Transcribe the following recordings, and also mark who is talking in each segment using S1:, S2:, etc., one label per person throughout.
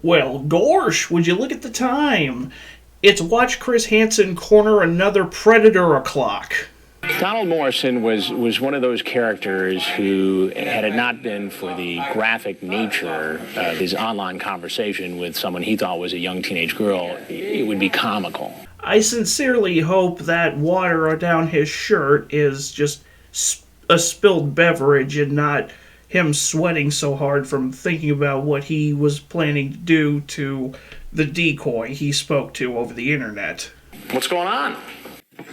S1: Well, gorsh, would you look at the time? It's watch Chris Hansen corner another predator o'clock.
S2: Donald Morrison was one of those characters who, had it not been for the graphic nature of his online conversation with someone he thought was a young teenage girl, it would be comical.
S1: I sincerely hope that water down his shirt is just a spilled beverage and not him sweating so hard from thinking about what he was planning to do to the decoy he spoke to over the internet.
S2: What's going on?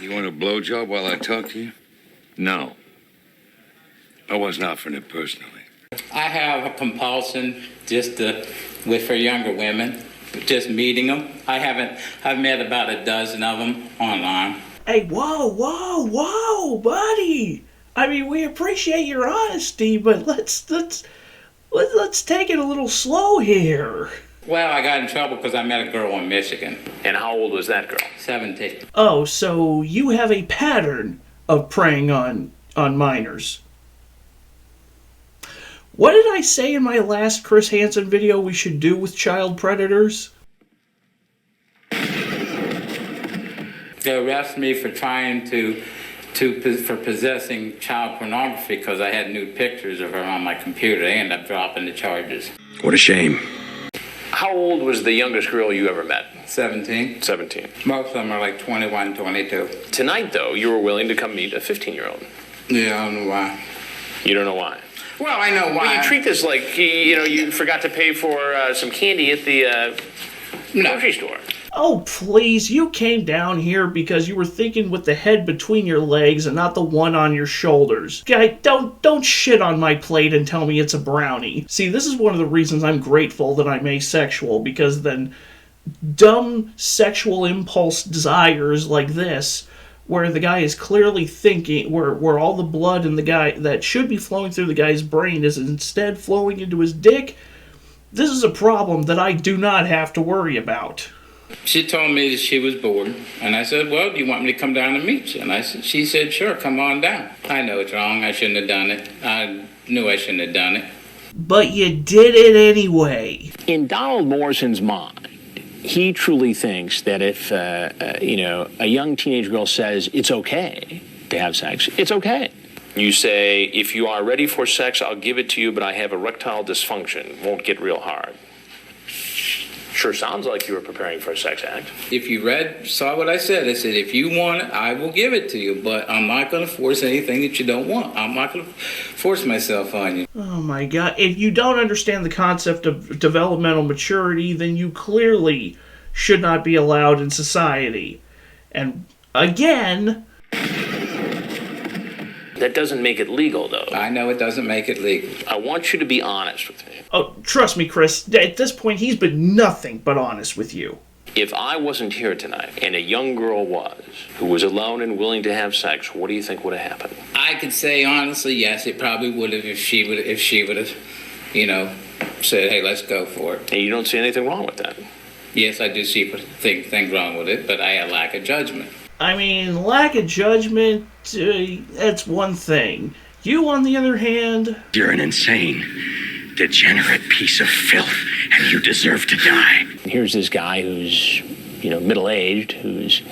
S3: You want a blowjob while I talk to you? No. I wasn't offering it personally.
S4: I have a compulsion for younger women, just meeting them. I've met about a dozen of them online.
S1: Hey, whoa, buddy! I mean, we appreciate your honesty, but let's take it a little slow here.
S4: Well, I got in trouble because I met a girl in Michigan.
S2: And how old was that girl?
S4: 17.
S1: Oh, so you have a pattern of preying on minors. What did I say in my last Chris Hansen video we should do with child predators?
S4: They arrested me for trying for possessing child pornography because I had nude pictures of her on my computer. They ended up dropping the charges.
S3: What a shame.
S2: How old was the youngest girl you ever met?
S4: 17.
S2: 17.
S4: Most of them are like 21, 22.
S2: Tonight, though, you were willing to come meet a 15-year-old.
S4: Yeah, I don't know why.
S2: You don't know why?
S4: Well, I know why.
S2: Well, you treat this like, you forgot to pay for some candy at the grocery store.
S1: Oh, please, you came down here because you were thinking with the head between your legs and not the one on your shoulders. Guy, don't shit on my plate and tell me it's a brownie. See, this is one of the reasons I'm grateful that I'm asexual, because then dumb sexual impulse desires like this, where the guy is clearly thinking, where all the blood in the guy that should be flowing through the guy's brain is instead flowing into his dick, this is a problem that I do not have to worry about.
S4: She told me that she was bored, and I said, well, do you want me to come down and meet you? And she said, sure, come on down. I know it's wrong. I shouldn't have done it. I knew I shouldn't have done it.
S1: But you did it anyway.
S2: In Donald Morrison's mind, he truly thinks that if, a young teenage girl says it's okay to have sex, it's okay. You say, if you are ready for sex, I'll give it to you, but I have erectile dysfunction. Won't get real hard. Sure sounds like you were preparing for a sex act.
S4: If you saw what I said if you want it, I will give it to you, but I'm not going to force anything that you don't want. I'm not going to force myself on you.
S1: Oh my God. If you don't understand the concept of developmental maturity, then you clearly should not be allowed in society. And again...
S2: That doesn't make it legal, though.
S4: I know it doesn't make it legal.
S2: I want you to be honest with me.
S1: Oh, trust me, Chris. At this point, he's been nothing but honest with you.
S2: If I wasn't here tonight and a young girl was, who was alone and willing to have sex, what do you think would have happened?
S4: I could say honestly, yes, it probably would have if she would have, said, hey, let's go for it.
S2: And you don't see anything wrong with that?
S4: Yes, I do see things wrong with it, but I had lack of judgment.
S1: I mean, lack of judgment, that's one thing. You, on the other hand...
S3: You're an insane, degenerate piece of filth, and you deserve to die.
S2: Here's this guy who's, middle-aged, who's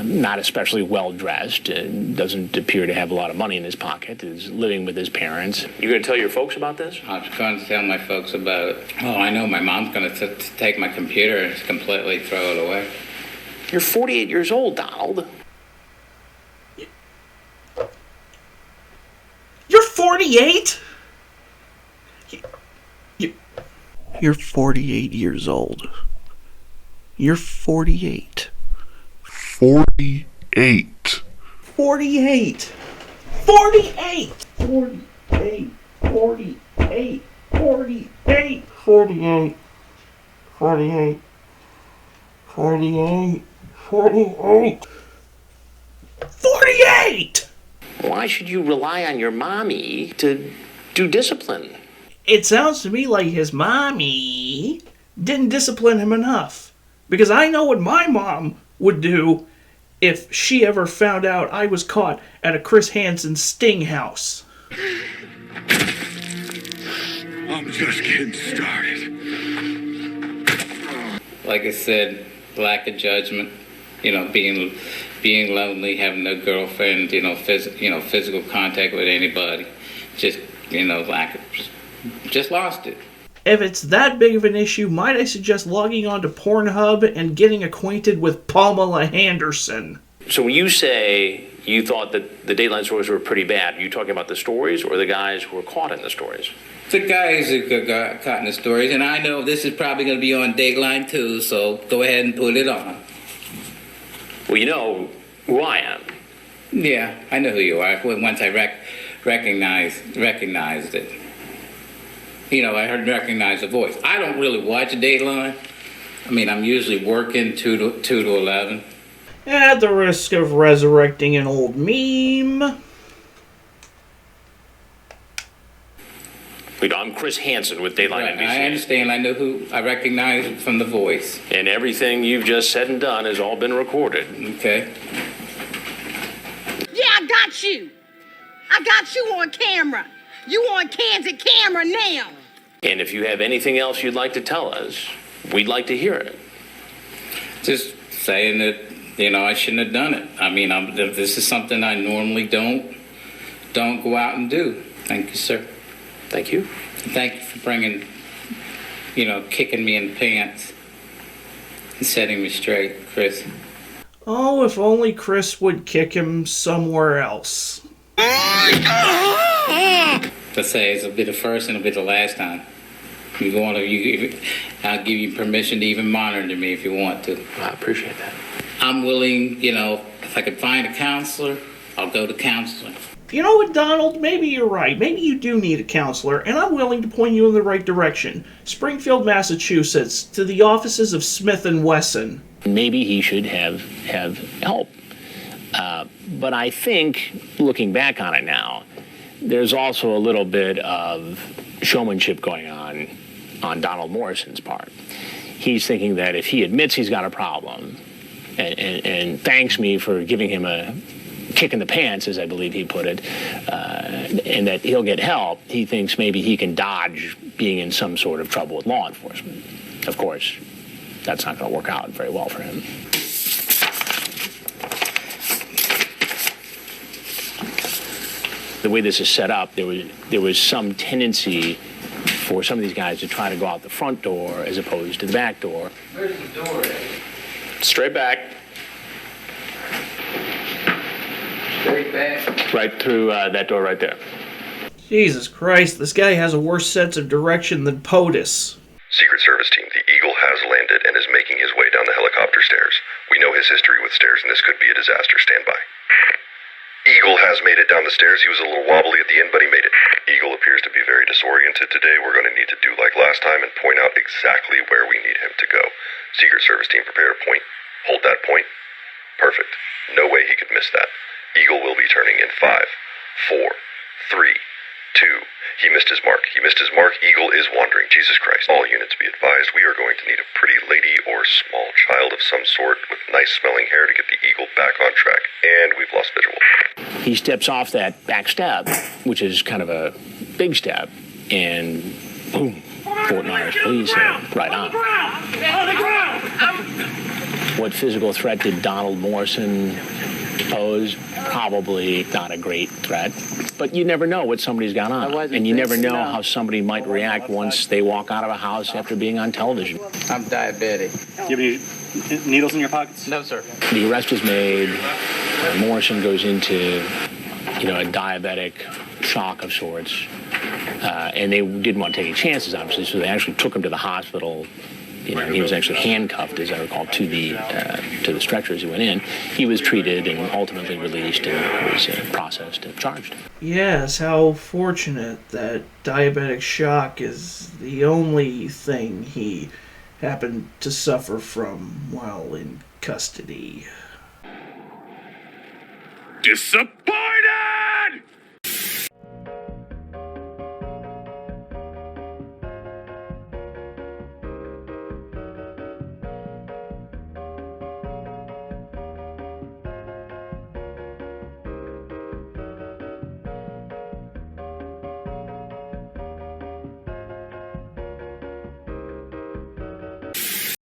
S2: not especially well-dressed, doesn't appear to have a lot of money in his pocket, is living with his parents. You going to tell your folks about this?
S4: I was going to tell my folks about it. Oh, I know my mom's going to take my computer and completely throw it away.
S2: You're 48 years old, Donald.
S1: You're 48? You're 48 years old. You're 48.
S5: 48.
S1: 48. 48. 48. 48. 48. 48. 48. 48. 48. 48!
S2: Why should you rely on your mommy to do discipline?
S1: It sounds to me like his mommy didn't discipline him enough. Because I know what my mom would do if she ever found out I was caught at a Chris Hansen sting house.
S3: I'm just getting started.
S4: like I said, lack of judgment, being lonely, having no girlfriend, physical contact with anybody, just, just lost it.
S1: If it's that big of an issue, might I suggest logging on to Pornhub and getting acquainted with Pamela Henderson?
S2: So when you say you thought that the Dateline stories were pretty bad, are you talking about the stories or the guys who were caught in the stories?
S4: The guys who got caught in the stories, and I know this is probably going to be on Dateline too, so go ahead and put it on.
S2: Well, you know who I am.
S4: Yeah, I know who you are. Once I recognized it. I recognized the voice. I don't really watch Dateline. I mean, I'm usually working 2 to 11.
S1: At the risk of resurrecting an old meme.
S2: I'm Chris Hansen with Dateline
S4: Right,
S2: NBC.
S4: I understand. I know who I recognize from the voice.
S2: And everything you've just said and done has all been recorded.
S4: Okay.
S5: Yeah, I got you. I got you on camera. You on candid camera now.
S2: And if you have anything else you'd like to tell us, we'd like to hear it.
S4: Just saying that, I shouldn't have done it. I mean, this is something I normally don't go out and do. Thank you, sir.
S2: Thank you.
S4: Thank you for bringing, kicking me in the pants and setting me straight, Chris.
S1: Oh, if only Chris would kick him somewhere else.
S4: Let's say it'll be the first and it'll be the last time. I'll give you permission to even monitor me if you want to.
S2: I appreciate that.
S4: I'm willing, if I could find a counselor, I'll go to counseling.
S1: You know what, Donald? Maybe you're right. Maybe you do need a counselor, and I'm willing to point you in the right direction. Springfield, Massachusetts, to the offices of Smith & Wesson.
S2: Maybe he should have help. But I think, looking back on it now, there's also a little bit of showmanship going on Donald Morrison's part. He's thinking that if he admits he's got a problem and thanks me for giving him a kick in the pants, as I believe he put it, and that he'll get help, he thinks maybe he can dodge being in some sort of trouble with law enforcement. Of course, that's not going to work out very well for him. The way this is set up, there was some tendency for some of these guys to try to go out the front door as opposed to the back door.
S4: Where's the door at?
S2: Straight back.
S4: Straight back?
S2: Right through that door right there.
S1: Jesus Christ, this guy has a worse sense of direction than POTUS.
S6: Secret Service team, the Eagle has landed and is making his way down the helicopter stairs. We know his history with stairs, and this could be a disaster. Stand by. Eagle has made it down the stairs. He was a little wobbly at the end, but he made it. Eagle appears to be very disoriented today. We're going to need to do like last time and point out exactly where we need him to go. Secret Service team, prepare to point. Hold that point. Perfect. No way he could miss that. Eagle will be turning in 5, 4, 3, 2. He missed his mark. He missed his mark. Eagle is wandering. Jesus Christ. All units be advised, we are going to need a pretty lady or small child of some sort with nice smelling hair to get the Eagle back on track. And we've lost visual.
S2: He steps off that back step, which is kind of a big step, and boom, Fort Myers police are right on.
S5: On the ground!
S2: What physical threat did Donald Morrison pose? Probably not a great threat, but you never know what somebody's got on, and you never know how somebody might react once they walk out of a house after being on television.
S4: I'm diabetic.
S7: Do you have any needles in your pockets?
S4: No, sir.
S2: The arrest is made. Morrison goes into, a diabetic shock of sorts, and they didn't want to take any chances, obviously, so they actually took him to the hospital. He was actually handcuffed, as I recall, to the stretcher as he went in. He was treated and ultimately released and was processed and charged.
S1: Yes, how fortunate that diabetic shock is the only thing he happened to suffer from while in custody.
S3: Disappointed!